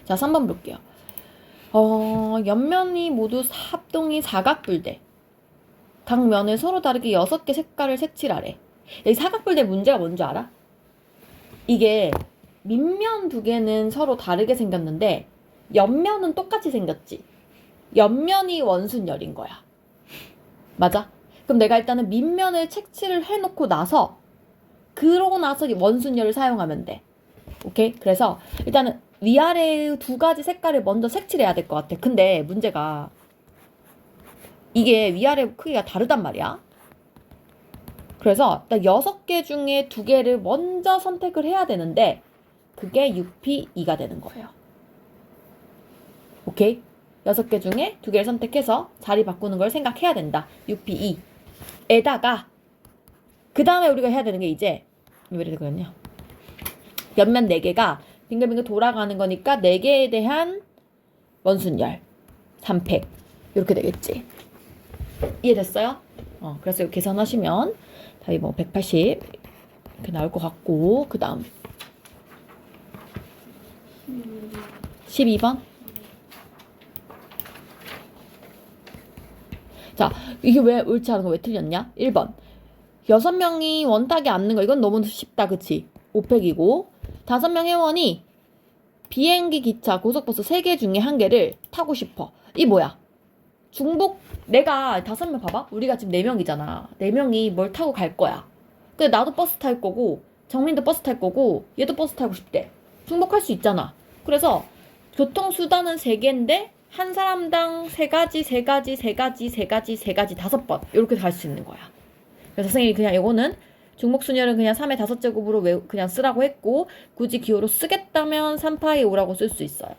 자, 3번 볼게요. 옆면이 모두 합동이 사각뿔대. 각 면을 서로 다르게 6개 색깔을 색칠하래. 이 사각뿔대 문제가 뭔지 알아? 이게 밑면 2개는 서로 다르게 생겼는데 옆면은 똑같이 생겼지. 옆면이 원순열인 거야. 맞아? 그럼 내가 일단은 밑면을 색칠을 해놓고 나서 그러고 나서 원순열을 사용하면 돼. 오케이? 그래서 일단은 위아래의 2가지 색깔을 먼저 색칠해야 될 것 같아. 근데 문제가 이게 위아래 크기가 다르단 말이야. 그래서 딱 6개 중에 2개를 먼저 선택을 해야 되는데 그게 6P2가 되는 거예요. 오케이? 6개 중에 2개를 선택해서 자리 바꾸는 걸 생각해야 된다. 6P2 에다가 그 다음에 우리가 해야 되는 게 이제 왜 이렇게 그랬냐? 옆면 4개가 빙글빙글 돌아가는 거니까 4개에 대한 원순열 3팩 이렇게 되겠지. 이해됐어요? 그래서 이렇게 계산하시면 답이 뭐 180 이렇게 나올 것 같고, 그 다음 12번. 자, 이게 왜 옳지 않은 거 왜 틀렸냐? 1번 6명이 원탁에 앉는 거 이건 너무 쉽다. 그치? 5팩이고 5명 회원이 비행기, 기차, 고속버스 3개 중에 1개를 타고 싶어. 이 뭐야? 중복. 내가 5명 봐봐. 우리가 지금 4명이잖아. 4명이 뭘 타고 갈 거야. 근데 나도 버스 탈 거고 정민도 버스 탈 거고 얘도 버스 타고 싶대. 중복할 수 있잖아. 그래서 교통수단은 3개인데 한 사람당 3가지 3가지 3가지 3가지 3가지 5번 이렇게 갈 수 있는 거야. 그래서 선생님이 그냥 이거는 중복순열은 그냥 3의 5제곱으로 그냥 쓰라고 했고, 굳이 기호로 쓰겠다면 3파이 5라고 쓸 수 있어요.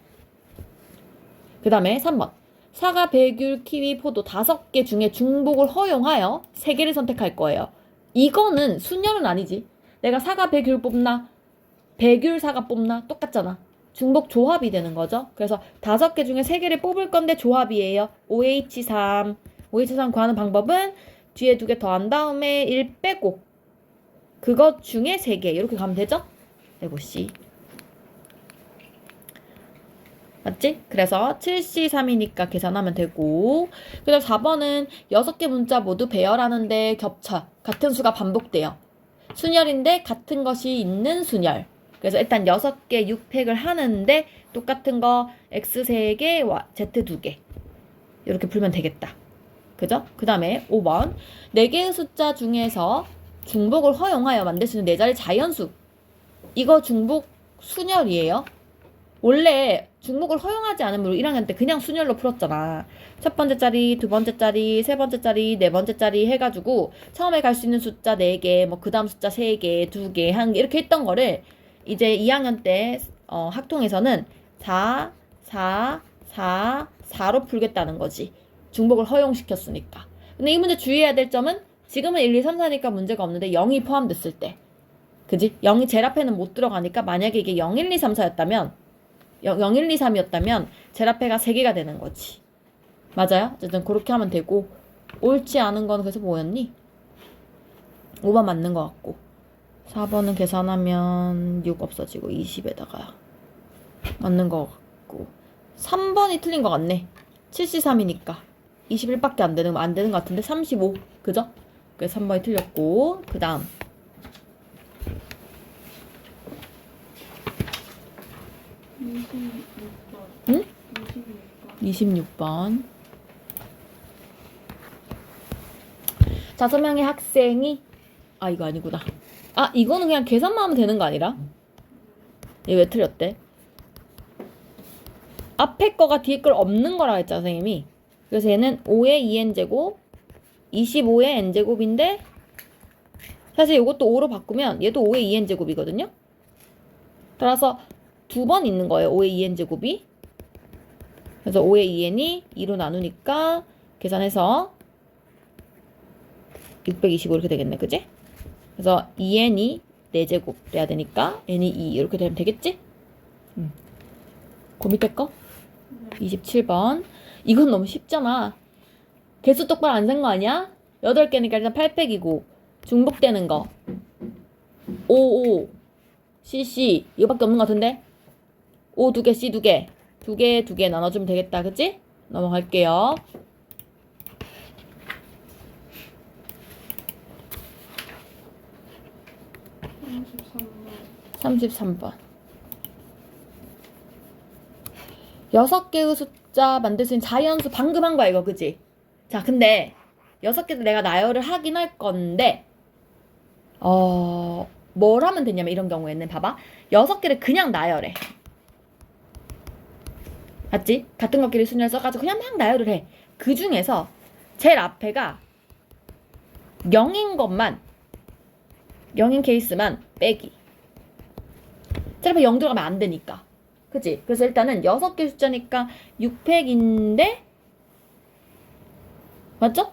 그 다음에 3번 사과, 배귤, 키위, 포도 5개 중에 중복을 허용하여 3개를 선택할 거예요. 이거는 순열은 아니지. 내가 사과, 배귤 뽑나 배귤, 사과 뽑나 똑같잖아. 중복 조합이 되는 거죠. 그래서 5개 중에 3개를 뽑을 건데 조합이에요. OH3 구하는 방법은 뒤에 2개 더한 다음에 1 빼고 그것 중에 3개 이렇게 가면 되죠? 해보시. 맞지? 그래서 7C3이니까 계산하면 되고, 그 다음 4번은 6개 문자 모두 배열하는데 겹쳐. 같은 수가 반복돼요. 순열인데 같은 것이 있는 순열. 그래서 일단 6개 6팩을 하는데 똑같은 거 X 3개, Z 2개 이렇게 풀면 되겠다. 그죠? 그 다음에 5번 4개의 숫자 중에서 중복을 허용하여 만들 수 있는 4자리 자연수. 이거 중복 순열이에요. 원래 중복을 허용하지 않으면 1학년 때 그냥 순열로 풀었잖아. 첫 번째 자리, 두 번째 자리, 세 번째 자리, 네 번째 자리 해가지고 처음에 갈 수 있는 숫자 4개, 뭐 그 다음 숫자 3개, 2개, 1개 이렇게 했던 거를 이제 2학년 때 학통에서는 4, 4, 4, 4로 풀겠다는 거지. 중복을 허용시켰으니까. 근데 이 문제 주의해야 될 점은 지금은 1, 2, 3, 4니까 문제가 없는데 0이 포함됐을 때. 그지? 0이 제일 앞에는 못 들어가니까 만약에 이게 0, 1, 2, 3, 4였다면 0, 1, 2, 3이었다면 제일 앞에가 3개가 되는 거지. 맞아요? 어쨌든 그렇게 하면 되고, 옳지 않은 건 그래서 뭐였니? 5번 맞는 것 같고 4번은 계산하면 6 없어지고 20에다가 맞는 것 같고 3번이 틀린 것 같네. 7C3이니까 21밖에 안 되는 것 같은데 35. 그죠? 그래서 3번이 틀렸고, 그 다음 26번. 응? 26번. 26번 5명의 학생이 이거 아니구나. 이거는 그냥 계산만 하면 되는 거 아니라? 얘 왜 틀렸대? 앞에 거가 뒤에 걸 없는 거라 했잖아 선생님이. 그래서 얘는 5의 2n제곱 25의 n제곱인데 사실 이것도 5로 바꾸면 얘도 5의 2n제곱이거든요. 따라서 2번 있는 거예요. 5의 2n제곱이. 그래서 5의 2n이 2로 나누니까 계산해서 625 이렇게 되겠네. 그지? 그래서 2n이 4제곱 돼야 되니까 n이 2 이렇게 되면 되겠지? 그 밑에 거? 27번. 이건 너무 쉽잖아. 개수 똑바로 안 센 거 아니야? 8개니까 일단 8팩이고 중복되는 거 55 cc 이거밖에 없는 거 같은데? O 2개, C 2개. 2개, 2개 나눠주면 되겠다. 그치? 넘어갈게요. 33번. 6개의 숫자 만들 수 있는 자연수 방금 한 거야, 이거. 그치? 자, 근데 6개를 내가 나열을 하긴 할 건데, 뭘 하면 되냐면 이런 경우에는 봐봐. 6개를 그냥 나열해. 맞지? 같은 것끼리 순위를 써가지고 그냥 막 나열을 해. 그 중에서 제일 앞에가 0인 것만, 0인 케이스만 빼기. 제일 앞에 0 들어가면 안 되니까. 그치? 그래서 일단은 6개 숫자니까 6팩인데, 맞죠?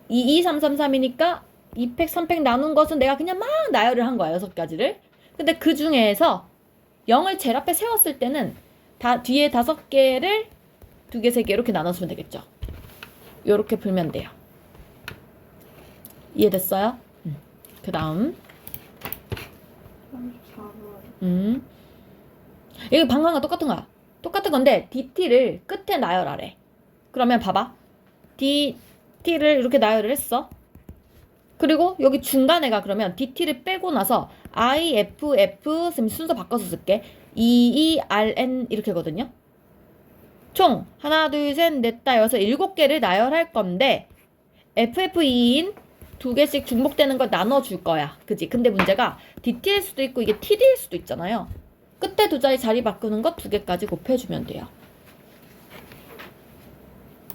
2, 2, 3, 3, 3이니까 2팩, 3팩 나눈 것은 내가 그냥 막 나열을 한 거야, 6가지를. 근데 그 중에서 0을 제일 앞에 세웠을 때는 다 뒤에 5개를 2개, 3개 이렇게 나눠주면 되겠죠. 요렇게 풀면 돼요. 이해됐어요? 그 다음 34번. 이거 방금과 똑같은 거야. 똑같은 건데 DT를 끝에 나열하래. 그러면 봐봐. DT를 이렇게 나열을 했어. 그리고 여기 중간에가 그러면 DT를 빼고 나서 IFF 순서 바꿔서 쓸게. EERN 이렇게거든요. 총 하나, 둘, 셋, 넷, 다, 여섯, 7개를 나열할 건데 FFE인 2개씩 중복되는 걸 나눠줄 거야. 그지? 근데 문제가 DT일 수도 있고 이게 TD일 수도 있잖아요. 끝에 두 자리 바꾸는 거 2개까지 곱해주면 돼요.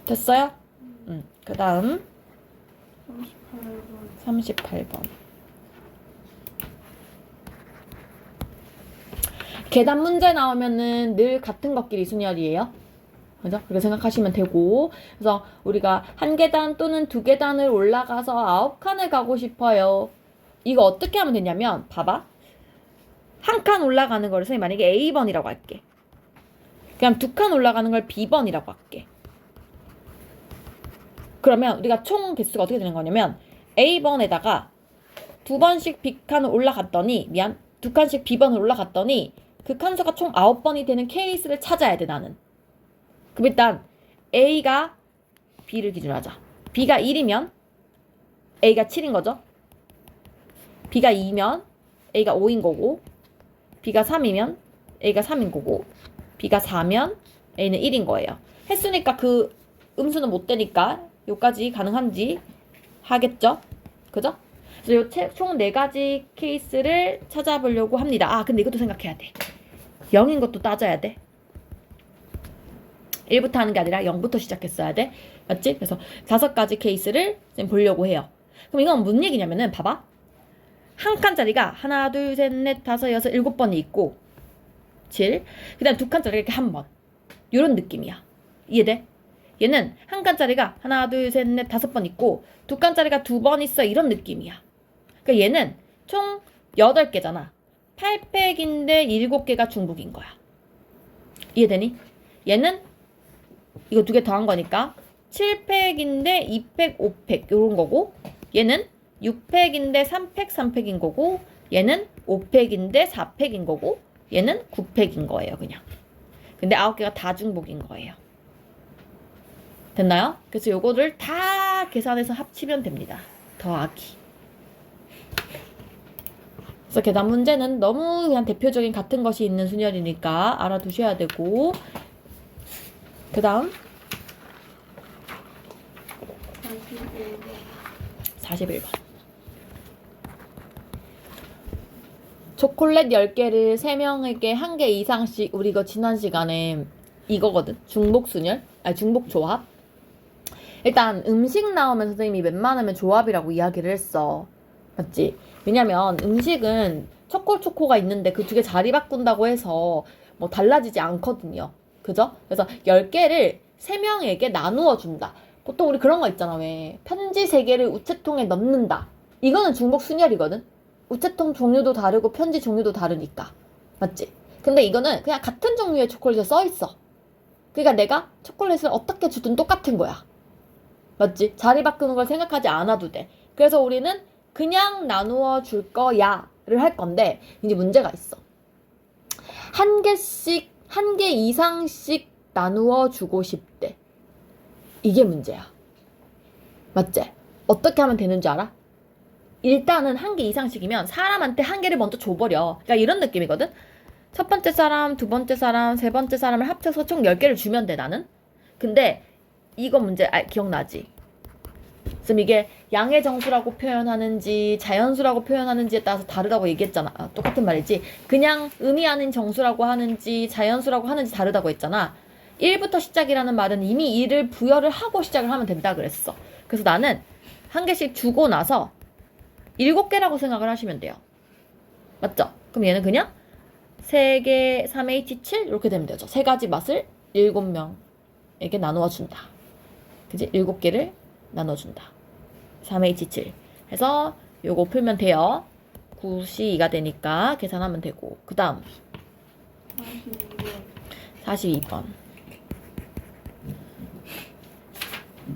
됐어요? 그 다음 38번. 계단 문제 나오면은 늘 같은 것끼리 순열이에요. 그죠? 그렇게 생각하시면 되고. 그래서 우리가 1계단 또는 2계단을 올라가서 9칸을 가고 싶어요. 이거 어떻게 하면 되냐면, 봐봐. 한 칸 올라가는 거를 선생님 만약에 A번이라고 할게. 그냥 2칸 올라가는 걸 B번이라고 할게. 그러면 우리가 총 개수가 어떻게 되는 거냐면, A번에다가 2번씩 B칸을 올라갔더니, 2칸씩 B번을 올라갔더니, 그 칸수가 총 9번이 되는 케이스를 찾아야 돼, 나는. 그럼 일단 A가 B를 기준으로 하자. B가 1이면 A가 7인 거죠. B가 2면 A가 5인 거고, B가 3이면 A가 3인 거고, B가 4면 A는 1인 거예요. 했으니까 그 음수는 못 되니까 요까지 가능한지 하겠죠? 그죠? 그래서 요 총 4가지 케이스를 찾아보려고 합니다. 아, 근데 이것도 생각해야 돼. 0인 것도 따져야 돼. 1부터 하는 게 아니라 0부터 시작했어야 돼. 맞지? 그래서 5가지 케이스를 보려고 해요. 그럼 이건 무슨 얘기냐면은 봐봐. 한 칸짜리가 하나, 둘, 셋, 넷, 다섯, 여섯, 7번이 있고 7. 그 다음 2칸짜리가 이렇게 한 번. 요런 느낌이야. 이해돼? 얘는 한 칸짜리가 하나, 둘, 셋, 넷, 5번 있고 2칸짜리가 2번 있어. 이런 느낌이야. 그러니까 얘는 총 8개잖아. 8팩인데 7개가 중복인 거야. 이해되니? 얘는 이거 2개 더한 거니까 7팩인데 2팩, 5팩 요런 거고, 얘는 6팩인데 3팩, 3팩인 거고, 얘는 5팩인데 4팩인 거고, 얘는 9팩인 거예요, 그냥. 근데 9개가 다 중복인 거예요. 됐나요? 그래서 요거를 다 계산해서 합치면 됩니다. 더하기. 그래서 계산 문제는 너무 그냥 대표적인 같은 것이 있는 순열이니까 알아두셔야 되고, 그 다음 41번. 초콜릿 10개를 3명에게 1개 이상씩, 우리 이거 지난 시간에 이거거든. 중복순열? 아니 중복조합. 일단 음식 나오면 선생님이 웬만하면 조합이라고 이야기를 했어. 맞지? 왜냐면 음식은 초코가 있는데 그 2개 자리 바꾼다고 해서 뭐 달라지지 않거든요. 그죠? 그래서 10개를 3명에게 나누어 준다. 보통 우리 그런 거 있잖아. 왜 편지 3개를 우체통에 넣는다. 이거는 중복 순열이거든. 우체통 종류도 다르고 편지 종류도 다르니까. 맞지? 근데 이거는 그냥 같은 종류의 초콜릿에 써있어. 그러니까 내가 초콜릿을 어떻게 주든 똑같은 거야. 맞지? 자리 바꾸는 걸 생각하지 않아도 돼. 그래서 우리는 그냥 나누어 줄 거야 를 할 건데, 이제 문제가 있어. 1개씩 한 개 이상씩 나누어 주고 싶대. 이게 문제야. 맞지? 어떻게 하면 되는 줄 알아? 일단은 한 개 이상씩이면 사람한테 한 개를 먼저 줘버려. 그러니까 이런 느낌이거든? 첫 번째 사람, 두 번째 사람, 세 번째 사람을 합쳐서 총 10개를 주면 돼, 나는. 근데 이거 문제 기억나지? 그럼 이게 양의 정수라고 표현하는지 자연수라고 표현하는지에 따라서 다르다고 얘기했잖아. 똑같은 말이지. 그냥 의미하는 정수라고 하는지 자연수라고 하는지 다르다고 했잖아. 1부터 시작이라는 말은 이미 1을 부여를 하고 시작을 하면 된다 그랬어. 그래서 나는 한 개씩 주고 나서 7개라고 생각을 하시면 돼요. 맞죠? 그럼 얘는 그냥 3개 3H7 이렇게 되면 되죠. 세 가지 맛을 7명에게 나누어 준다. 그지? 7개를 나눠준다. 3H7 해서 요거 풀면 돼요. 9C2가 되니까 계산하면 되고. 그 다음 42번.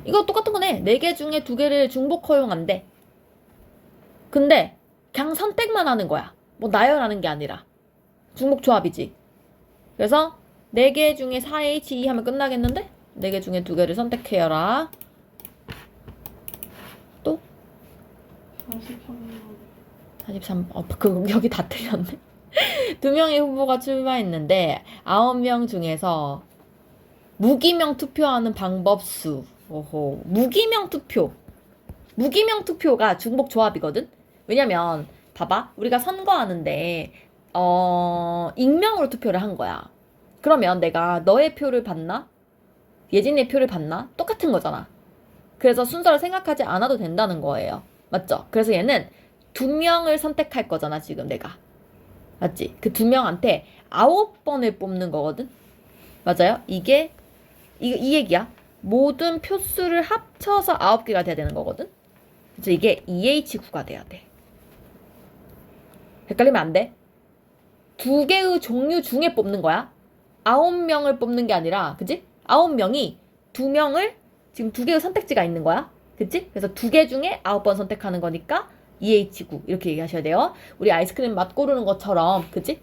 이거 똑같은 거네. 4개 중에 2개를 중복 허용한대. 근데 그냥 선택만 하는 거야. 뭐 나열하는 게 아니라. 중복 조합이지. 그래서 4개 중에 4H2 하면 끝나겠는데? 4개 중에 2개를 선택해여라. 또? 43. 여기 다 틀렸네. 2명의 후보가 출마했는데 9명 중에서 무기명 투표하는 방법 수. 오호. 무기명 투표. 무기명 투표가 중복 조합이거든? 왜냐면 봐봐. 우리가 선거하는데 익명으로 투표를 한 거야. 그러면 내가 너의 표를 받나? 예진의 표를 받나? 똑같은 거잖아. 그래서 순서를 생각하지 않아도 된다는 거예요. 맞죠? 그래서 얘는 2명을 선택할 거잖아, 지금 내가. 맞지? 그 2명한테 9번을 뽑는 거거든? 맞아요? 이 얘기야. 모든 표수를 합쳐서 9개가 돼야 되는 거거든? 그래서 이게 EH9가 돼야 돼. 헷갈리면 안 돼. 2개의 종류 중에 뽑는 거야. 9명을 뽑는 게 아니라, 그치? 9명이 2명을 지금 2개의 선택지가 있는 거야. 그치? 그래서 2개 중에 9번 선택하는 거니까 EH9 이렇게 얘기하셔야 돼요. 우리 아이스크림 맛 고르는 것처럼, 그치?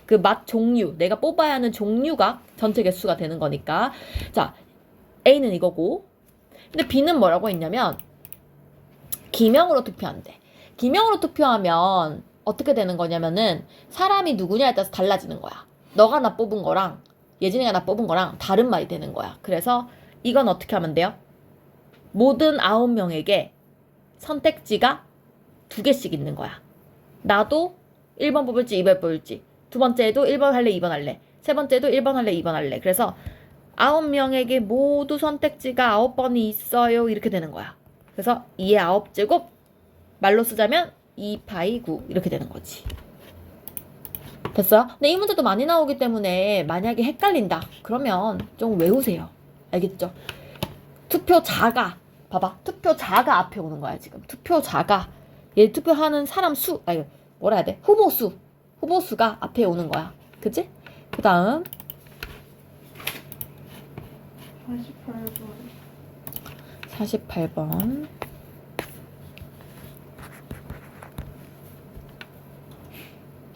그 맛 종류, 내가 뽑아야 하는 종류가 전체 개수가 되는 거니까. 자, A는 이거고. 근데 B는 뭐라고 했냐면 기명으로 투표한대. 기명으로 투표하면 어떻게 되는 거냐면은 사람이 누구냐에 따라서 달라지는 거야. 너가 나 뽑은 거랑 예진이가 나 뽑은 거랑 다른 말이 되는 거야. 그래서 이건 어떻게 하면 돼요? 모든 9명에게 선택지가 2개씩 있는 거야. 나도 1번 뽑을지 2번 뽑을지. 두 번째에도 1번 할래 2번 할래. 세 번째도 1번 할래 2번 할래. 그래서 9명에게 모두 선택지가 9번이 있어요. 이렇게 되는 거야. 그래서 2의 9제곱 말로 쓰자면 2파이 9 이렇게 되는 거지. 됐어요? 근데 이 문제도 많이 나오기 때문에 만약에 헷갈린다. 그러면 좀 외우세요. 알겠죠? 투표자가 봐봐. 투표자가 앞에 오는 거야 지금. 투표자가 얘 투표하는 사람 수 아니 뭐라 해야 돼? 후보수가 앞에 오는 거야. 그치? 그 다음 48번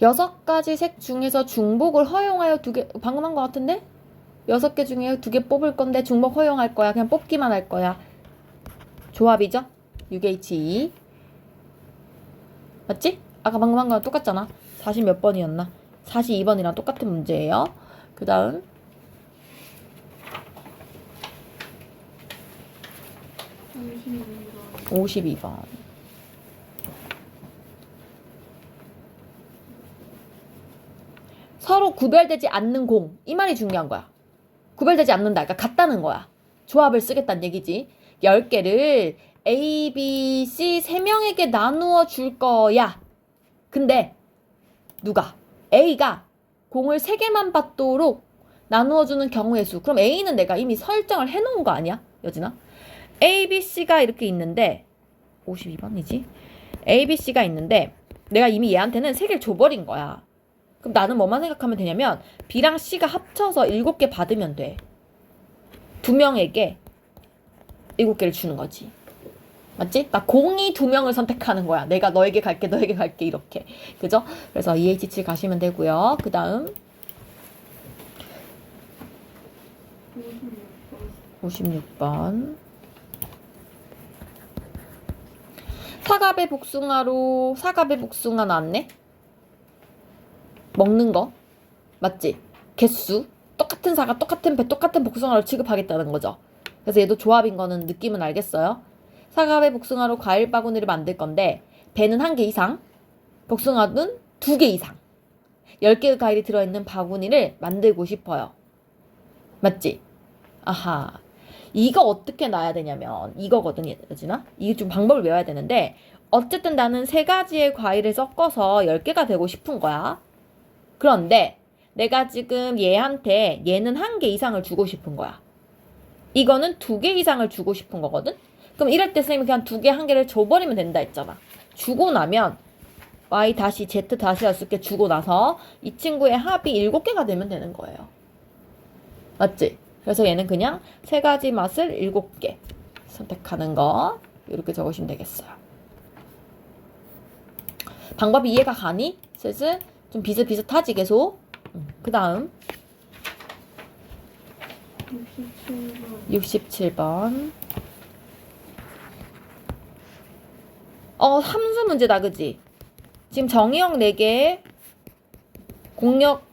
6가지 색 중에서 중복을 허용하여 2개 방금 한 거 같은데? 6개 중에 2개 뽑을 건데 중복 허용할 거야. 그냥 뽑기만 할 거야. 조합이죠? 6H2 맞지? 아까 방금 한 거랑 똑같잖아. 40 몇 번이었나? 42번이랑 똑같은 문제예요. 그 다음 52번 서로 구별되지 않는 공. 이 말이 중요한 거야. 구별되지 않는다. 그러니까 같다는 거야. 조합을 쓰겠다는 얘기지. 10개를 A, B, C 3명에게 나누어 줄 거야. 근데 누가? A가 공을 3개만 받도록 나누어 주는 경우의 수. 그럼 A는 내가 이미 설정을 해놓은 거 아니야? 여진아? A, B, C가 이렇게 있는데 52번이지? A, B, C가 있는데 내가 이미 얘한테는 3개를 줘버린 거야. 그럼 나는 뭐만 생각하면 되냐면 B랑 C가 합쳐서 7개 받으면 돼. 2명에게 7개를 주는 거지. 맞지? 그러니까 공이 2명을 선택하는 거야. 내가 너에게 갈게 너에게 갈게 이렇게. 그죠? 그래서 EH7 가시면 되고요. 그 다음 56번. 56번. 사갑의 복숭아로 사갑의 복숭아 나왔네? 먹는 거. 맞지? 개수. 똑같은 사과, 똑같은 배, 똑같은 복숭아를 취급하겠다는 거죠. 그래서 얘도 조합인 거는 느낌은 알겠어요? 사과배 복숭아로 과일 바구니를 만들 건데 배는 1개 이상, 복숭아는 2개 이상 10개의 과일이 들어있는 바구니를 만들고 싶어요. 맞지? 아하. 이거 어떻게 놔야 되냐면 이거거든, 얘들아. 이게 좀 방법을 외워야 되는데 어쨌든 나는 3가지의 과일을 섞어서 10개가 되고 싶은 거야. 그런데 내가 지금 얘한테 얘는 1개 이상을 주고 싶은 거야. 이거는 2개 이상을 주고 싶은 거거든? 그럼 이럴 때 선생님이 그냥 2개, 1개를 줘버리면 된다 했잖아. 주고 나면 y 다시 z 다시 였을게 주고 나서 이 친구의 합이 7개가 되면 되는 거예요. 맞지? 그래서 얘는 그냥 3가지 맛을 7개 선택하는 거 이렇게 적으시면 되겠어요. 방법이 이해가 가니? 슬슬 좀 비슷비슷하지 계속? 그 다음 67번. 함수 문제다, 그지? 지금 정의역 4개, 공역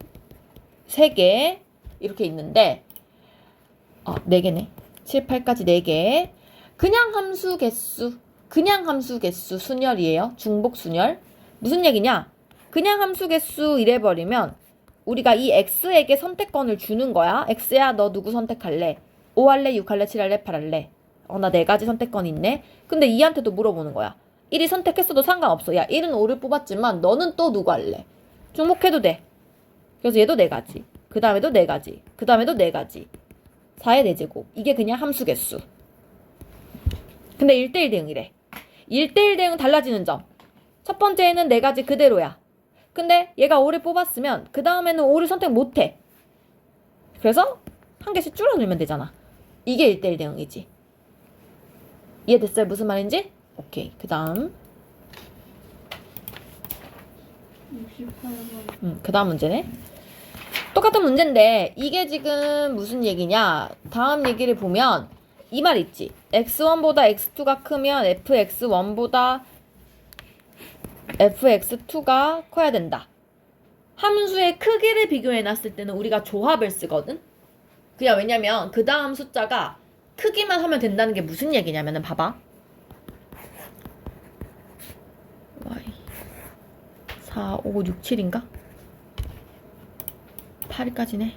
3개 이렇게 있는데 4개네. 7, 8까지 4개. 그냥 함수 개수 순열이에요. 중복 순열. 무슨 얘기냐? 그냥 함수 개수 이래버리면 우리가 이 x에게 선택권을 주는 거야. x야, 너 누구 선택할래? 5 할래, 6 할래, 7 할래, 8 할래? 나 4가지 선택권이 있네. 근데 2한테도 물어보는 거야. 1이 선택했어도 상관없어. 야, 1은 5를 뽑았지만 너는 또 누구 할래? 중복해도 돼. 그래서 얘도 4가지. 그 다음에도 4가지. 그 다음에도 4가지. 4의 4제곱. 이게 그냥 함수 개수. 근데 1대1 대응이래. 1대1 대응 달라지는 점. 첫 번째는 4가지 그대로야. 근데 얘가 5를 뽑았으면 그 다음에는 5를 선택 못해. 그래서 1개씩 줄어들면 되잖아. 이게 1대1 대응이지. 이해됐어요? 무슨 말인지? 오케이. 그 다음 68번. 그 다음 문제네. 똑같은 문제인데 이게 지금 무슨 얘기냐. 다음 얘기를 보면 이 말 있지. x1보다 x2가 크면 fx1보다 fx2가 커야 된다. 함수의 크기를 비교해놨을 때는 우리가 조합을 쓰거든. 그냥 왜냐면 그 다음 숫자가 크기만 하면 된다는 게 무슨 얘기냐면은 봐봐. y 4, 5, 6, 7인가? 8까지네.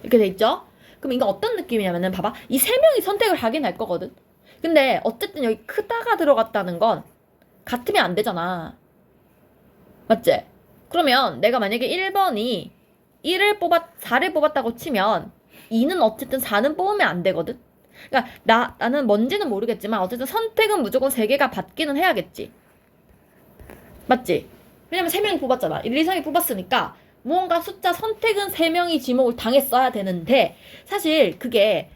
이렇게 돼 있죠? 그럼 이거 어떤 느낌이냐면은 봐봐. 이 3명이 선택을 하긴 할 거거든. 근데 어쨌든 여기 크다가 들어갔다는 건 같으면 안 되잖아. 맞지? 그러면 내가 만약에 1번이 4를 뽑았다고 치면 2는 어쨌든 4는 뽑으면 안 되거든? 그러니까 나는 뭔지는 모르겠지만 어쨌든 선택은 무조건 3개가 받기는 해야겠지. 맞지? 왜냐면 3명이 뽑았잖아. 1, 2, 3이 뽑았으니까 무언가 숫자 선택은 3명이 지목을 당했어야 되는데 사실 그게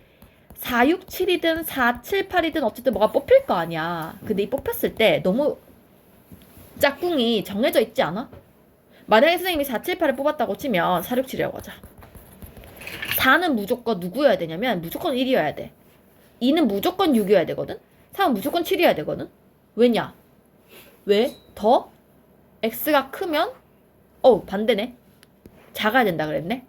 4, 6, 7이든 4, 7, 8이든 어쨌든 뭐가 뽑힐 거 아니야. 근데 이 뽑혔을 때 너무 짝꿍이 정해져 있지 않아? 만약에 선생님이 4, 7, 8을 뽑았다고 치면 4, 6, 7이라고 하자. 4는 무조건 누구여야 되냐면 무조건 1이어야 돼. 2는 무조건 6이어야 되거든. 3은 무조건 7이어야 되거든. 왜냐? 왜? 더? x가 크면 반대네. 작아야 된다 그랬네.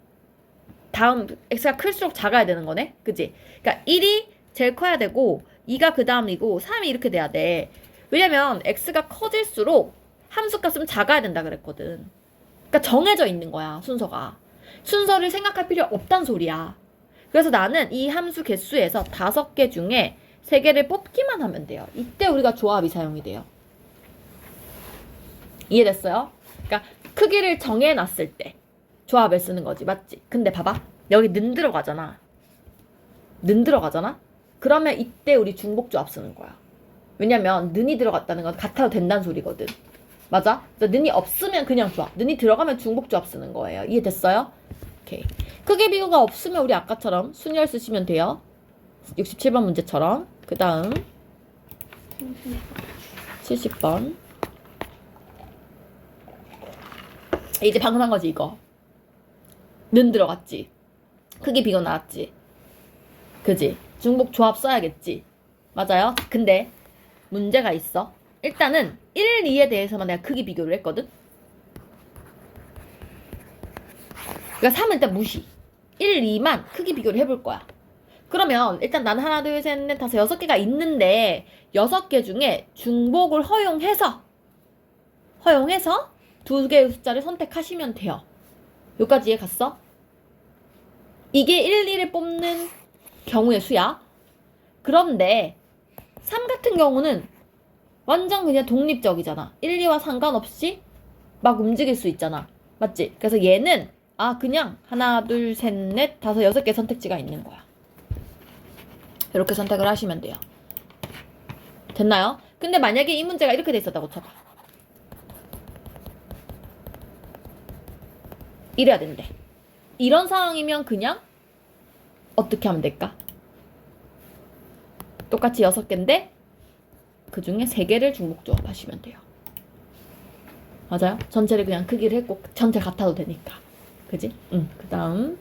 다음 x가 클수록 작아야 되는 거네. 그치? 그러니까 1이 제일 커야 되고 2가 그 다음이고 3이 이렇게 돼야 돼. 왜냐면 x가 커질수록 함수값은 작아야 된다 그랬거든. 그러니까 정해져 있는 거야, 순서가. 순서를 생각할 필요 없단 소리야. 그래서 나는 이 함수 개수에서 5개 중에 3개를 뽑기만 하면 돼요. 이때 우리가 조합이 사용이 돼요. 이해됐어요? 그러니까 크기를 정해놨을 때 조합을 쓰는 거지. 맞지? 근데 봐봐. 여기 는 들어가잖아. 는 들어가잖아? 그러면 이때 우리 중복조합 쓰는 거야. 왜냐면 는이 들어갔다는 건 같아도 된다는 소리거든. 맞아? 그래서 는이 없으면 그냥 조합. 는이 들어가면 중복조합 쓰는 거예요. 이해됐어요? 오케이. 크기 비교가 없으면 우리 아까처럼 순열 쓰시면 돼요. 67번 문제처럼. 그 다음 70번. 이제 방금 한 거지 이거. 는 들어갔지. 크기 비교 나왔지. 그지? 중복 조합 써야겠지. 맞아요? 근데 문제가 있어. 일단은 1, 2에 대해서만 내가 크기 비교를 했거든? 그러니까 3은 일단 무시. 1, 2만 크기 비교를 해볼 거야. 그러면 일단 나는 하나, 둘, 셋, 넷, 다섯, 6개가 있는데 6개 중에 중복을 허용해서 2개의 숫자를 선택하시면 돼요. 여기까지 이해 갔어? 이게 1, 2를 뽑는 경우의 수야. 그런데 3 같은 경우는 완전 그냥 독립적이잖아. 1, 2와 상관없이 막 움직일 수 있잖아. 맞지? 그래서 얘는 그냥 하나, 둘, 셋, 넷, 다섯, 6개 선택지가 있는 거야. 이렇게 선택을 하시면 돼요. 됐나요? 근데 만약에 이 문제가 이렇게 돼 있었다고 쳐봐. 이래야 된대. 이런 상황이면 그냥 어떻게 하면 될까? 똑같이 6개인데 그 중에 3개를 중복 조합하시면 돼요. 맞아요? 전체를 그냥 크기를 했고 전체 같아도 되니까. 그지? 그 다음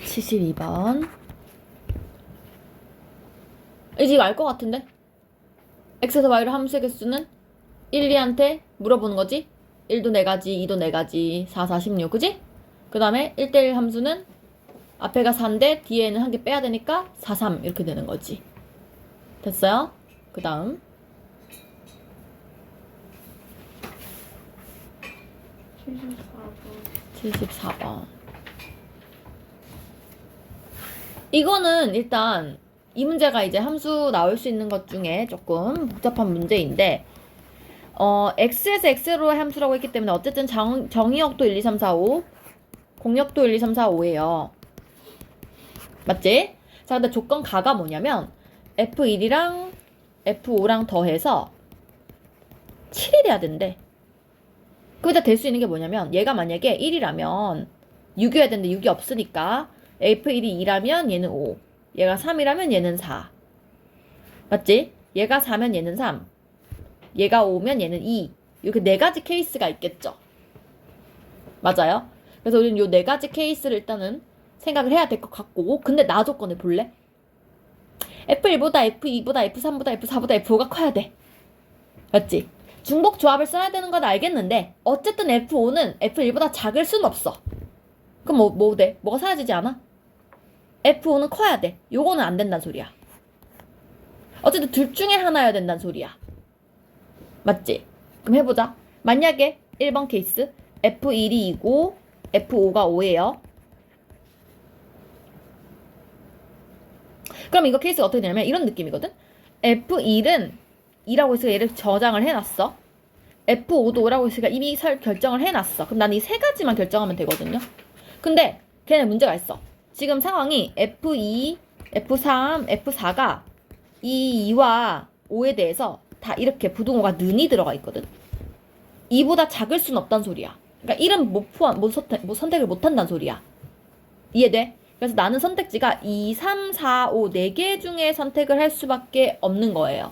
72번 이제 알 것 같은데? x에서 y를 함수의 개수는 1, 2한테 물어보는 거지? 1도 4가지, 2도 4가지, 4, 4, 16, 그지? 그 다음에 1대1 함수는 앞에가 4인데 뒤에는 한 개 빼야 되니까 4, 3 이렇게 되는 거지. 됐어요? 그 다음 74번 이거는 일단 이 문제가 이제 함수 나올 수 있는 것 중에 조금 복잡한 문제인데 x에서 x로 함수라고 했기 때문에 어쨌든 정의역도 1, 2, 3, 4, 5 공역도 1, 2, 3, 4, 5예요. 맞지? 자, 근데 조건 가가 뭐냐면 F1이랑 F5랑 더해서 7이 돼야 된대. 그러다 될 수 있는 게 뭐냐면 얘가 만약에 1이라면 6이어야 되는데 6이 없으니까 F1이 2라면 얘는 5 얘가 3이라면 얘는 4 맞지? 얘가 4면 얘는 3 얘가 5면 얘는 2 이렇게 4가지 케이스가 있겠죠. 맞아요? 그래서 우리는 요 4가지 케이스를 일단은 생각을 해야 될 것 같고 근데 나 조건을 볼래? F1보다 F2보다 F3보다 F4보다 F5가 커야 돼. 맞지? 중복 조합을 써야 되는 건 알겠는데 어쨌든 F5는 F1보다 작을 순 없어. 그럼 뭐 돼? 뭐가 사라지지 않아? F5는 커야 돼. 요거는 안 된다는 소리야. 어쨌든 둘 중에 하나여야 된다는 소리야. 맞지? 그럼 해보자. 만약에 1번 케이스 F1이 2고 F5가 5예요. 그럼 이거 케이스가 어떻게 되냐면 이런 느낌이거든? F1은 2라고 했으니까 얘를 저장을 해놨어. F5도 5라고 했으니까 이미 결정을 해놨어. 그럼 난 이 3가지만 결정하면 되거든요. 근데 걔네 문제가 있어. 지금 상황이 F2, F3, F4가 이 2와 5에 대해서 다 이렇게 부등호가 는이 들어가 있거든. 2보다 작을 순 없단 소리야. 그러니까 1은 선택을 못 한다는 소리야. 이해돼? 그래서 나는 선택지가 2, 3, 4, 5, 4개 중에 선택을 할 수밖에 없는 거예요.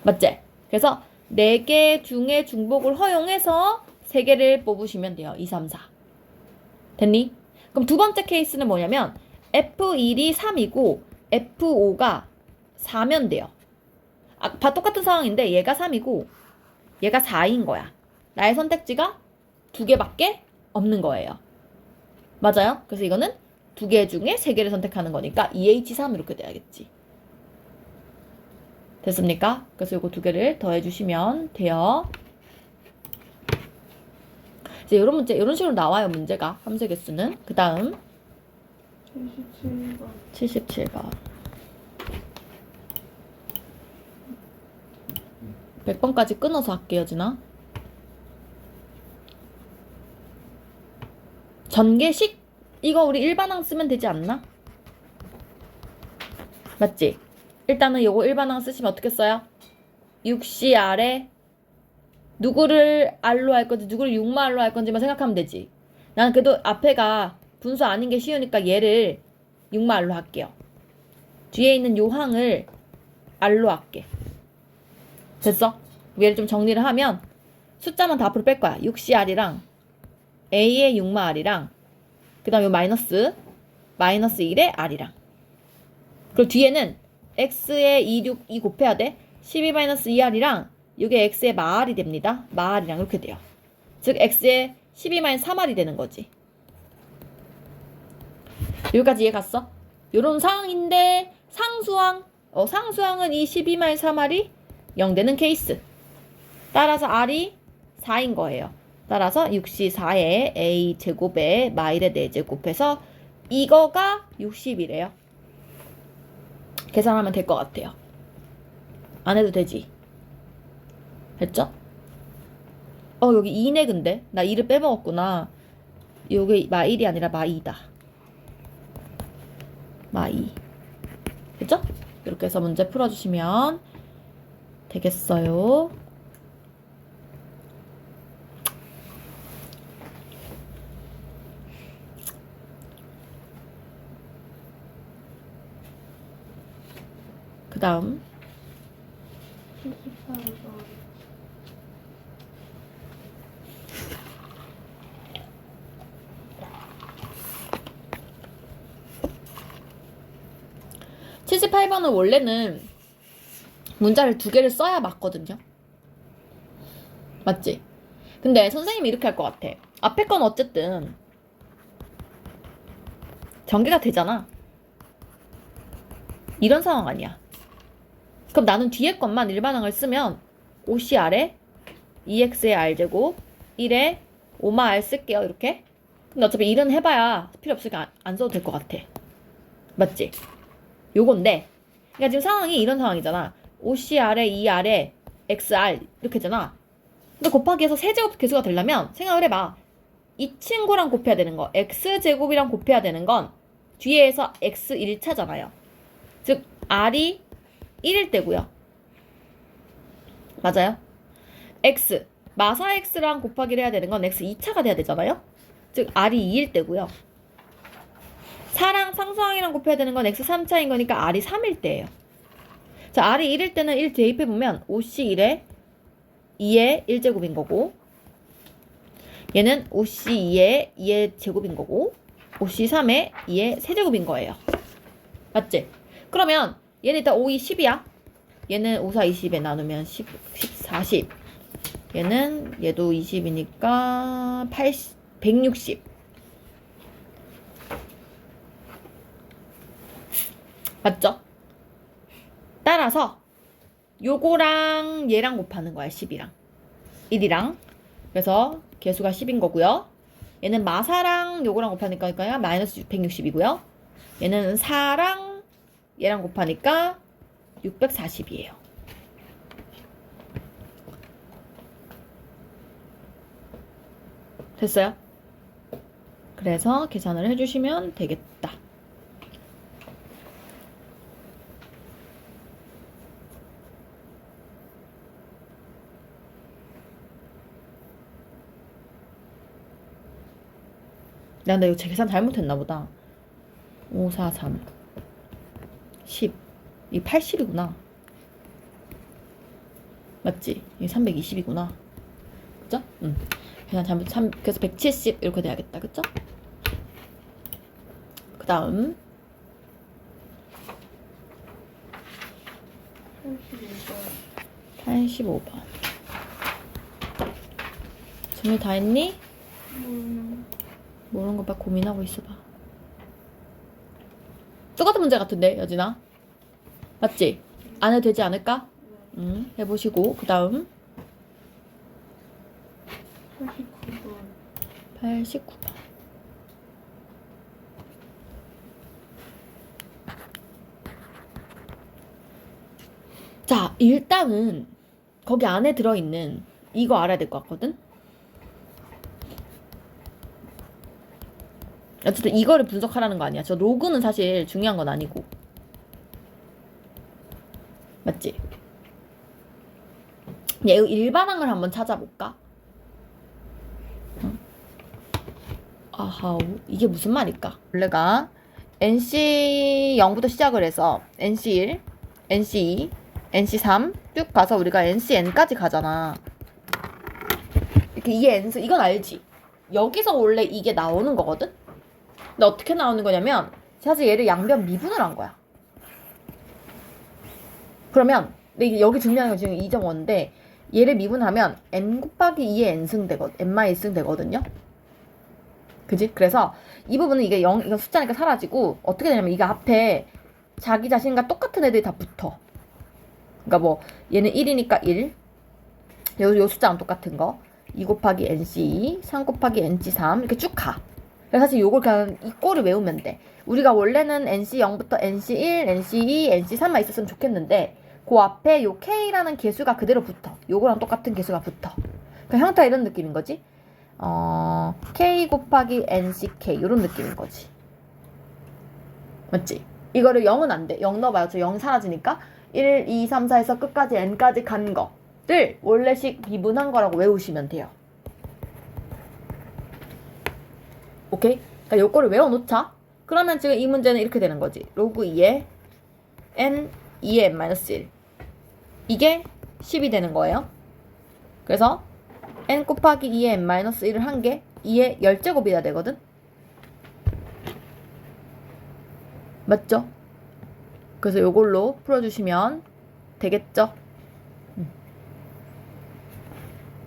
맞지? 그래서 4개 중에 중복을 허용해서 3개를 뽑으시면 돼요. 2, 3, 4. 됐니? 그럼 두 번째 케이스는 뭐냐면 F1이 3이고 F5가 4면 돼요. 똑같은 상황인데 얘가 3이고 얘가 4인 거야. 나의 선택지가 2개밖에 없는 거예요. 맞아요? 그래서 이거는 2개 중에 3개를 선택하는 거니까 2H3 이렇게 돼야겠지. 됐습니까? 그래서 이거 2개를 더해주시면 돼요. 이제 이런 문제, 이런 식으로 나와요, 문제가. 함수 개수는. 그 다음 77번 100번까지 끊어서 할게요, 진아. 전개식? 이거 우리 일반항 쓰면 되지 않나? 맞지? 일단은 요거 일반항 쓰시면 어떻게 써요? 6CR에 누구를 R로 할 건지 누구를 6마R로 할 건지만 생각하면 되지. 나는 그래도 앞에가 분수 아닌 게 쉬우니까 얘를 6마R로 할게요. 뒤에 있는 요 항을 R로 할게. 됐어? 얘를 좀 정리를 하면 숫자만 다 앞으로 뺄 거야. 6CR이랑 a의 6마 r이랑 그 다음 요 마이너스 1의 r이랑 그리고 뒤에는 x의 2, 6, 2 곱해야 돼. 12-2r이랑 이게 x의 마r이 됩니다. 마r이랑 이렇게 돼요. 즉 x의 12-3r이 되는 거지. 여기까지 이해 갔어? 요런 상황인데 상수항은 이 12-3r이 0 되는 케이스. 따라서 r이 4인 거예요. 따라서 6C4에 a 제곱에 마일의 4제곱 해서 이거가 60이래요. 계산하면 될 것 같아요. 안 해도 되지? 됐죠? 여기 2네 근데 나 2를 빼먹었구나. 요게 마1이 아니라 마2다. 마2 됐죠? 이렇게 해서 문제 풀어주시면 되겠어요. 그 다음 78번. 78번은 원래는 문자를 2개를 써야 맞거든요. 맞지? 근데 선생님이 이렇게 할 것 같아. 앞에 건 어쨌든 전개가 되잖아. 이런 상황 아니야. 그럼 나는 뒤에 것만 일반항을 쓰면 5C 아래 2x의 r제곱 1에 5마 r 쓸게요. 이렇게. 근데 어차피 1은 해봐야 필요 없으니까 안 써도 될 것 같아. 맞지? 요건데 그러니까 지금 상황이 이런 상황이잖아. 5C 아래 2 아래 xr 이렇게 되잖아. 근데 곱하기 해서 세제곱 계수가 되려면 생각을 해봐. 이 친구랑 곱해야 되는 거 x제곱이랑 곱해야 되는 건 뒤에서 x 1차잖아요. 즉 r이 1일 때고요. 맞아요? x 마사 x랑 곱하기를 해야 되는 건 x 2차가 돼야 되잖아요. 즉 r이 2일 때고요. 4랑 상수항이랑 곱해야 되는 건 x 3차인 거니까 r이 3일 때예요. 자, r이 1일 때는 1 대입해보면 5c1에 2의 1제곱인 거고 얘는 5c2에 2의 제곱인 거고 5c3에 2의 세제곱인 거예요. 맞지? 그러면 얘는 일단 5, 2, 10이야. 얘는 5, 4, 20에 나누면 10, 40. 얘도 20이니까 80, 160. 맞죠? 따라서 요거랑 얘랑 곱하는 거야. 10이랑 1이랑. 그래서 개수가 10인 거고요. 얘는 마사랑 요거랑 곱하니까 마이너스 160이고요. 얘는 4랑 얘랑 곱하니까 640이에요. 됐어요? 그래서 계산을 해주시면 되겠다. 나 이거 제 계산 잘못했나 보다. 5, 4, 3 10 이 80이구나. 맞지? 이 320이구나. 그쵸? 응. 계산 잘못. 그래서 170 이렇게 돼야겠다. 그쵸? 그 다음 85번 정리 다 했니? 모르는 거 봐. 고민하고 있어봐. 똑같은 문제 같은데 여진아. 맞지? 안 해도 되지 않을까? 응. 해보시고 그 다음 89번 자, 일단은 거기 안에 들어있는 이거 알아야 될 것 같거든? 어쨌든 이거를 분석하라는 거 아니야. 저 로그는 사실 중요한 건 아니고. 맞지? 얘 일반항을 한번 찾아볼까? 응? 아하우, 이게 무슨 말일까? 원래가 NC 0부터 시작을 해서 NC 1, NC 2, NC 3 쭉 가서 우리가 NC N까지 가잖아. 이렇게 이게 N수, 이건 알지? 여기서 원래 이게 나오는 거거든? 근데 어떻게 나오는 거냐면 사실 얘를 양변 미분을 한 거야. 그러면 근데 이게 여기 중요한 건 지금 2.5인데 얘를 미분하면 n 곱하기 2의 n승 되거든. n-1승 되거든요. 그지? 그래서 이 부분은 이게 0, 이거 숫자니까 사라지고 어떻게 되냐면 이게 앞에 자기 자신과 똑같은 애들이 다 붙어. 그러니까 뭐 얘는 1이니까 1. 요 숫자랑 똑같은 거. 2 곱하기 nc2, 3 곱하기 nc3 이렇게 쭉 가. 그래서 사실 요걸 그냥 이 꼴을 외우면 돼. 우리가 원래는 nc0부터 nc1, nc2, nc3만 있었으면 좋겠는데 그 앞에 요 k라는 개수가 그대로 붙어. 요거랑 똑같은 개수가 붙어. 그 형태가 이런 느낌인 거지. k 곱하기 nck 요런 느낌인 거지. 맞지? 이거를 0은 안 돼. 0 넣어봐요. 저 0 사라지니까 1, 2, 3, 4에서 끝까지 n까지 간 거를 원래식 미분한 거라고 외우시면 돼요. 오케이? 그러니까 요거를 외워놓자. 그러면 지금 이 문제는 이렇게 되는 거지. 로그 2에 n 2의 n-1 이게 10이 되는 거예요. 그래서 n 곱하기 2의 n-1을 한 게 2의 10제곱이나 되거든. 맞죠? 그래서 요걸로 풀어주시면 되겠죠?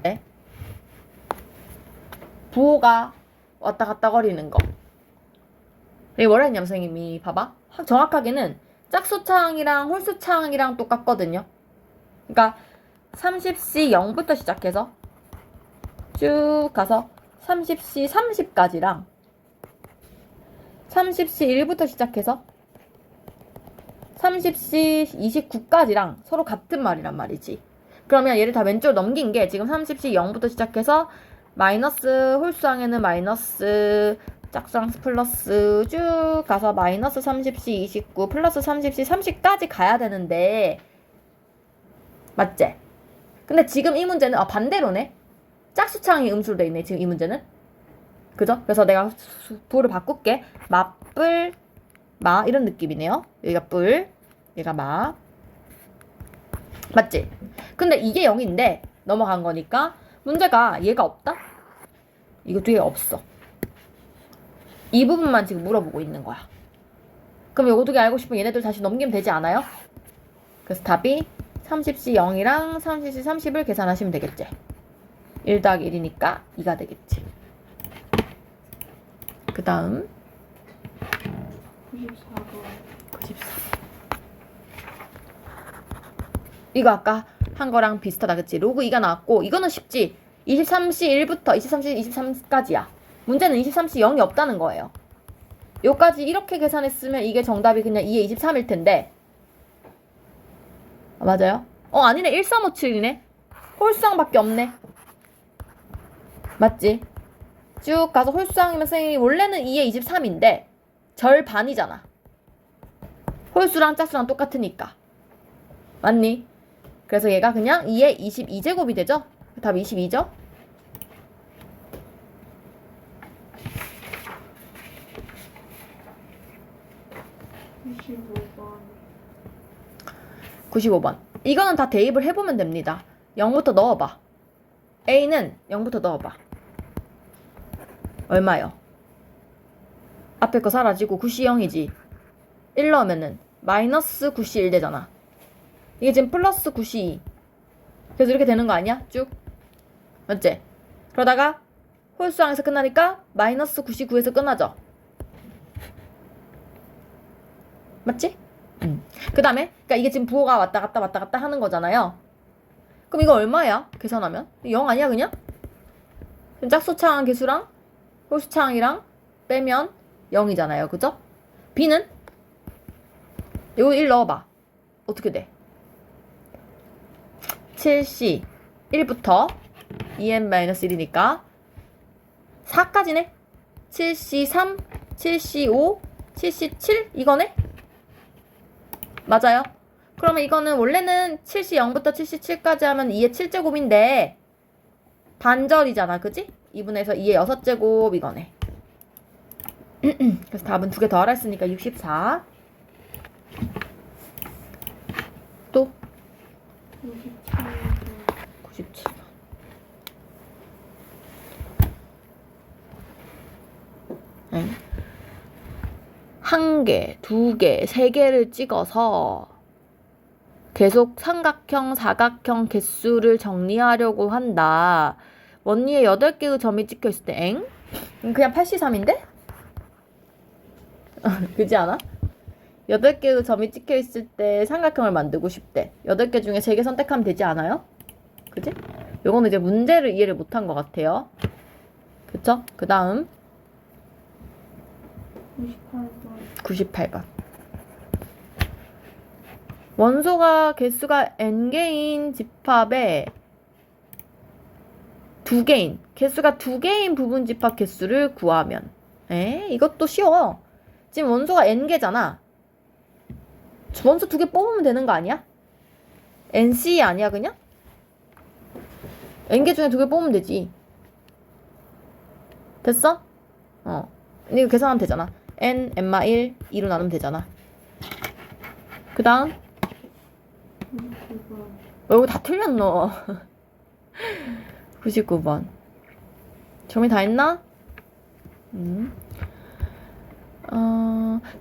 네. 부호가 왔다 갔다 거리는 거. 이게 뭐라 했냐면 선생님이 봐봐. 정확하게는 짝수차항이랑 홀수차항이랑 똑같거든요. 그러니까 30C 0부터 시작해서 쭉 가서 30C 30까지랑 30C 1부터 시작해서 30C 29까지랑 서로 같은 말이란 말이지. 그러면 얘를 다 왼쪽으로 넘긴 게 지금 30C 0부터 시작해서 마이너스 홀수항에는 마이너스 짝수항 플러스 쭉 가서 마이너스 30C 29 플러스 30C 30까지 가야 되는데 맞지? 근데 지금 이 문제는 반대로네. 짝수차항이 음수로 돼 있네. 지금 이 문제는. 그죠? 그래서 내가 부호를 바꿀게. 마뿔 마 이런 느낌이네요. 여기가 뿔, 얘가 마. 맞지? 근데 이게 0인데 넘어간 거니까 문제가 얘가 없다? 이거 뒤에 없어. 이 부분만 지금 물어보고 있는 거야. 그럼 요거 두 개 알고 싶으면 얘네들 다시 넘기면 되지 않아요? 그래서 답이 30C 0이랑 30C 30을 계산하시면 되겠지. 1 더하기 1이니까 2가 되겠지. 그 다음 94번. 94. 이거 아까 한 거랑 비슷하다 그치? 로그 2가 나왔고 이거는 쉽지. 23C 1부터 23C 23까지야. 문제는 23C 0이 없다는 거예요. 요까지 이렇게 계산했으면 이게 정답이 그냥 2의 23일 텐데 맞아요? 아니네. 1357이네. 홀수항밖에 없네. 맞지? 쭉 가서 홀수항이면 선생님이 원래는 2의 23인데 절반이잖아. 홀수랑 짝수랑 똑같으니까. 맞니? 그래서 얘가 그냥 2의 22제곱이 되죠? 답 22죠? 95번. 이거는 다 대입을 해보면 됩니다. 0부터 넣어봐. A는 0부터 넣어봐. 얼마요? 앞에 거 사라지고 9C 0이지. 1 넣으면은 마이너스 9C 1 되잖아. 이게 지금 플러스 9C 2. 그래서 이렇게 되는 거 아니야? 쭉. 맞지? 그러다가 홀수항에서 끝나니까 마이너스 9C 9에서 끝나죠? 맞지? 그 다음에 그러니까 이게 지금 부호가 왔다 갔다 하는 거잖아요. 그럼 이거 얼마야? 계산하면 0 아니야 그냥? 짝수차항 개수랑 홀수차항이랑 빼면 0이잖아요. 그죠? B는 이거 1 넣어봐. 어떻게 돼? 7C 1부터 2n-1이니까 4까지네? 7C 3, 7C 5, 7C 7 이거네? 맞아요. 그러면 이거는 원래는 7C 0부터 7C 7까지 하면 2의 7제곱인데 반절이잖아. 그지? 2분에서 2의 6제곱 이거네. 그래서 답은 2개 더 하라 했으니까 64. 또 97번. 한 개, 두 개, 세 개를 찍어서 계속 삼각형, 사각형 개수를 정리하려고 한다. 원리에 8개의 점이 찍혀 있을 때 엥? 그냥 8C3인데? 그지 않아? 8개의 점이 찍혀 있을 때 삼각형을 만들고 싶대. 8개 중에 3개 선택하면 되지 않아요? 그지? 요거는 이제 문제를 이해를 못한 것 같아요. 그쵸? 그 다음 98번. 98번. 원소가 개수가 n개인 집합에 2개인, 개수가 2개인 부분 집합 개수를 구하면. 이것도 쉬워. 지금 원소가 n개잖아. 원소 2개 뽑으면 되는 거 아니야? nc 아니야 그냥? n개 중에 2개 뽑으면 되지. 됐어? 이거 계산하면 되잖아. n, n-1, 2로 나누면 되잖아. 그 다음 99번. 이거 다 틀렸노. 99번. 정리 다 했나?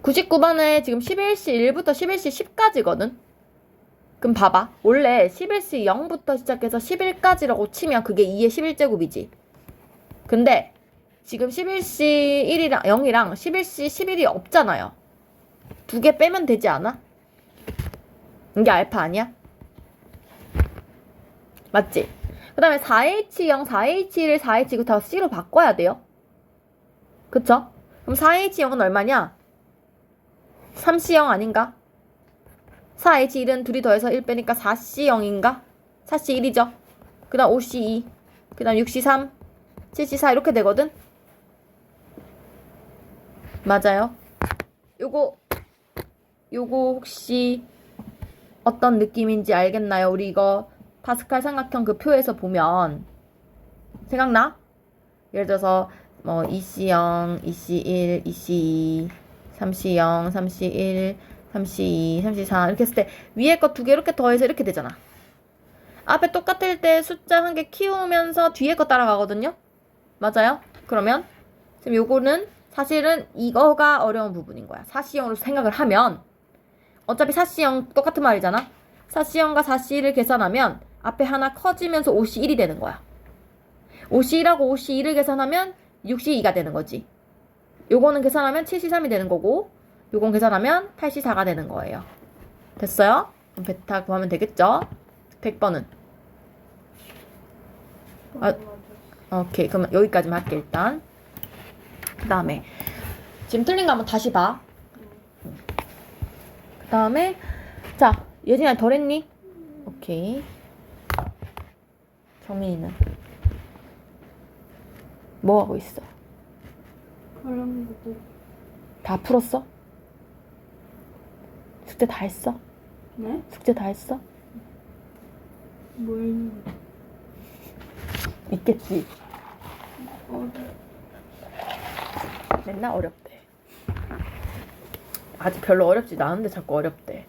99번에 지금 11시 1부터 11시 10까지거든? 그럼 봐봐. 원래 11시 0부터 시작해서 10일까지라고 치면 그게 2의 11제곱이지. 근데 지금 11시 1이랑 0이랑 11시 11이 없잖아요. 2개 빼면 되지 않아? 이게 알파 아니야? 맞지? 그 다음에 4H0, 4H1을 4H9 다 C로 바꿔야 돼요. 그쵸? 그럼 4H0은 얼마냐? 3C0 아닌가? 4H1은 둘이 더해서 1 빼니까 4C0인가? 4C1이죠. 그 다음 5C2, 그 다음 6C3, 7C4 이렇게 되거든? 맞아요. 요거 혹시 어떤 느낌인지 알겠나요? 우리 이거 파스칼 삼각형 그 표에서 보면 생각나? 예를 들어서 뭐 2C0, 2C1, 2C2, 3C0, 3C1, 3C2, 3C4 이렇게 했을 때 위에 거 2개 이렇게 더해서 이렇게 되잖아. 앞에 똑같을 때 숫자 한 개 키우면서 뒤에 거 따라가거든요? 맞아요? 그러면 지금 요거는 사실은 이거가 어려운 부분인 거야. 4C0으로 생각을 하면 어차피 4C0 똑같은 말이잖아. 4C0과 4C1을 계산하면 앞에 하나 커지면서 5C1이 되는 거야. 5C1하고 5C2를 계산하면 6C2가 되는 거지. 요거는 계산하면 7C3이 되는 거고 요건 계산하면 8C4가 되는 거예요. 됐어요? 그럼 베타 구하면 되겠죠? 100번은 오케이. 그러면 여기까지만 할게 일단. 그 다음에 지금 틀린 거 한번 다시 봐. 그 다음에 자 예진아 덜 했니? 오케이. 정민이는 뭐 하고 있어? 그런 것도. 다 풀었어? 숙제 다 했어? 네? 숙제 다 했어? 뭘? 있겠지. 어. 맨날 어렵대. 아직 별로 어렵지 않은데 자꾸 어렵대.